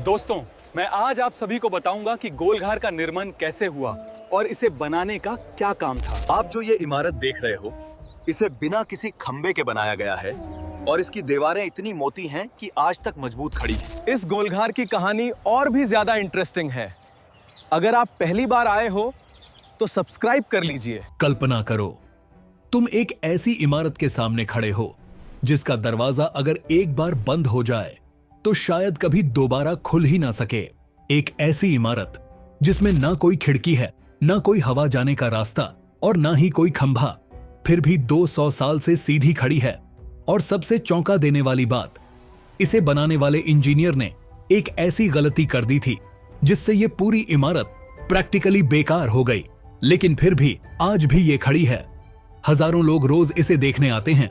दोस्तों, मैं आज आप सभी को बताऊंगा कि गोलघर का निर्माण कैसे हुआ और इसे बनाने का क्या काम था। आप जो ये इमारत देख रहे हो, इसे बिना किसी खंबे के बनाया गया है और इसकी दीवारें इतनी मोटी हैं कि आज तक मजबूत खड़ी हैं। इस गोलघर की कहानी और भी ज्यादा इंटरेस्टिंग है। अगर आप पहली बार आए हो तो सब्सक्राइब कर लीजिए। कल्पना करो, तुम एक ऐसी इमारत के सामने खड़े हो जिसका दरवाजा अगर एक बार बंद हो जाए तो शायद कभी दोबारा खुल ही ना सके। एक ऐसी इमारत जिसमें ना कोई खिड़की है, ना कोई हवा जाने का रास्ता और ना ही कोई खंभा, फिर भी 200 साल से सीधी खड़ी है। और सबसे चौंका देने वाली बात, इसे बनाने वाले इंजीनियर ने एक ऐसी गलती कर दी थी जिससे ये पूरी इमारत प्रैक्टिकली बेकार हो गई, लेकिन फिर भी आज भी ये खड़ी है। हजारों लोग रोज इसे देखने आते हैं।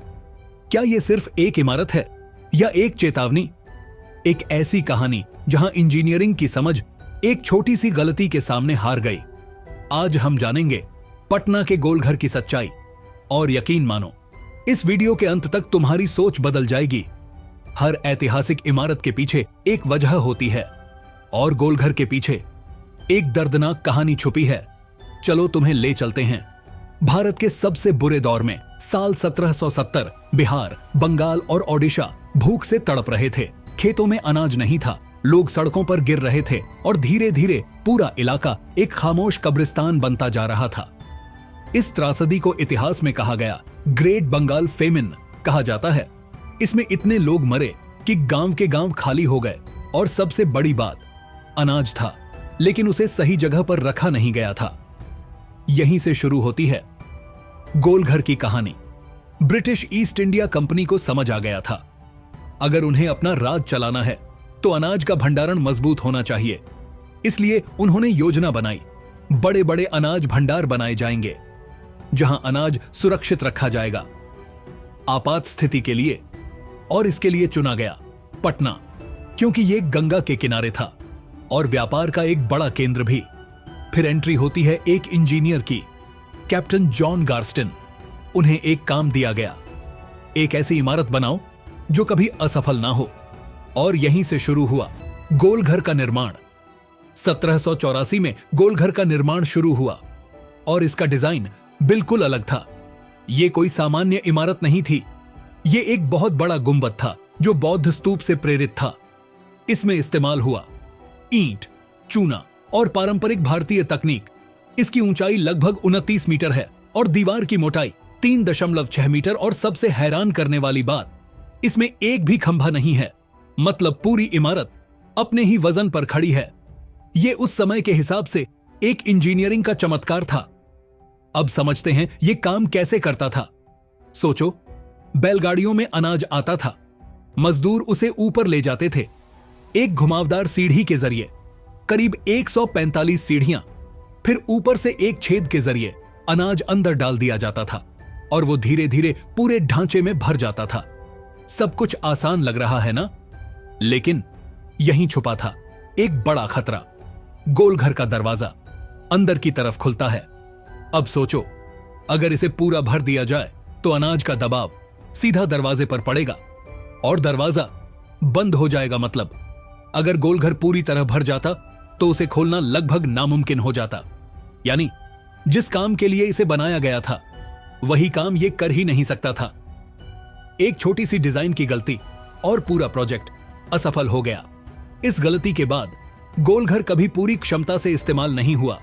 क्या ये सिर्फ एक इमारत है या एक चेतावनी? एक ऐसी कहानी जहां इंजीनियरिंग की समझ एक छोटी सी गलती के सामने हार गई। आज हम जानेंगे पटना के गोलघर की सच्चाई, और यकीन मानो, इस वीडियो के अंत तक तुम्हारी सोच बदल जाएगी। हर ऐतिहासिक इमारत के पीछे एक वजह होती है और गोलघर के पीछे एक दर्दनाक कहानी छुपी है। चलो तुम्हें ले चलते हैं भारत के सबसे बुरे दौर में। साल 1770। बिहार, बंगाल और ओडिशा भूख से तड़प रहे थे। खेतों में अनाज नहीं था, लोग सड़कों पर गिर रहे थे और धीरे धीरे पूरा इलाका एक खामोश कब्रिस्तान बनता जा रहा था। इस त्रासदी को इतिहास में कहा गया ग्रेट बंगाल फेमिन कहा जाता है। इसमें इतने लोग मरे कि गांव के गांव खाली हो गए, और सबसे बड़ी बात, अनाज था लेकिन उसे सही जगह पर रखा नहीं गया था। यहीं से शुरू होती है गोलघर की कहानी। ब्रिटिश ईस्ट इंडिया कंपनी को समझ आ गया था, अगर उन्हें अपना राज चलाना है तो अनाज का भंडारण मजबूत होना चाहिए। इसलिए उन्होंने योजना बनाई, बड़े बड़े अनाज भंडार बनाए जाएंगे जहां अनाज सुरक्षित रखा जाएगा आपात स्थिति के लिए। और इसके लिए चुना गया पटना, क्योंकि यह गंगा के किनारे था और व्यापार का एक बड़ा केंद्र भी। फिर एंट्री होती है एक इंजीनियर की, कैप्टन जॉन गार्स्टन। उन्हें एक काम दिया गया, एक ऐसी इमारत बनाओ जो कभी असफल ना हो। और यहीं से शुरू हुआ गोलघर का निर्माण। 1784 में गोलघर का निर्माण शुरू हुआ और इसका डिजाइन बिल्कुल अलग था। यह कोई सामान्य इमारत नहीं थी, यह एक बहुत बड़ा गुंबद था जो बौद्ध स्तूप से प्रेरित था। इसमें इस्तेमाल हुआ ईंट, चूना और पारंपरिक भारतीय तकनीक। इसकी ऊंचाई लगभग 29 मीटर है और दीवार की मोटाई 3.6 मीटर। और सबसे हैरान करने वाली बात, इसमें एक भी खंभा नहीं है, मतलब पूरी इमारत अपने ही वजन पर खड़ी है। यह उस समय के हिसाब से एक इंजीनियरिंग का चमत्कार था। अब समझते हैं यह काम कैसे करता था। सोचो, बैलगाड़ियों में अनाज आता था, मजदूर उसे ऊपर ले जाते थे एक घुमावदार सीढ़ी के जरिए, करीब 145 सीढ़ियां। फिर ऊपर से एक छेद के जरिए अनाज अंदर डाल दिया जाता था और वो धीरे धीरे पूरे ढांचे में भर जाता था। सब कुछ आसान लग रहा है ना, लेकिन यहीं छुपा था एक बड़ा खतरा। गोलघर का दरवाजा अंदर की तरफ खुलता है। अब सोचो, अगर इसे पूरा भर दिया जाए तो अनाज का दबाव सीधा दरवाजे पर पड़ेगा और दरवाजा बंद हो जाएगा। मतलब अगर गोलघर पूरी तरह भर जाता तो उसे खोलना लगभग नामुमकिन हो जाता। यानी जिस काम के लिए इसे बनाया गया था वही काम यह कर ही नहीं सकता था। एक छोटी सी डिजाइन की गलती और पूरा प्रोजेक्ट असफल हो गया। इस गलती के बाद गोलघर कभी पूरी क्षमता से इस्तेमाल नहीं हुआ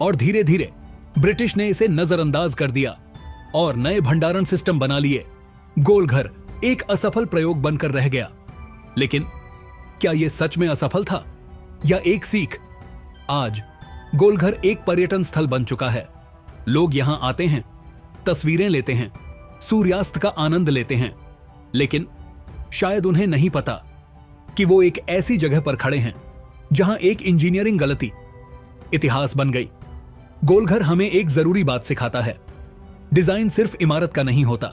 और धीरे धीरे ब्रिटिश ने इसे नजरअंदाज कर दिया और नए भंडारण सिस्टम बना लिए। गोलघर एक असफल प्रयोग बनकर रह गया। लेकिन क्या यह सच में असफल था या एक सीख? आज गोलघर एक पर्यटन स्थल बन चुका है। लोग यहां आते हैं, तस्वीरें लेते हैं, सूर्यास्त का आनंद लेते हैं, लेकिन शायद उन्हें नहीं पता कि वो एक ऐसी जगह पर खड़े हैं जहां एक इंजीनियरिंग गलती इतिहास बन गई। गोलघर हमें एक जरूरी बात सिखाता है, डिजाइन सिर्फ इमारत का नहीं होता,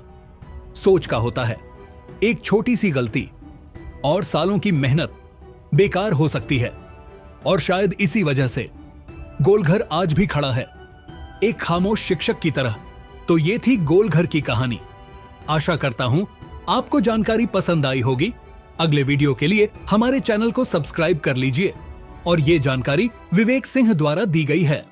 सोच का होता है। एक छोटी सी गलती और सालों की मेहनत बेकार हो सकती है। और शायद इसी वजह से गोलघर आज भी खड़ा है, एक खामोश शिक्षक की तरह। तो ये थी गोलघर की कहानी। आशा करता हूं आपको जानकारी पसंद आई होगी। अगले वीडियो के लिए हमारे चैनल को सब्सक्राइब कर लीजिए और ये जानकारी विवेक सिंह द्वारा दी गई है।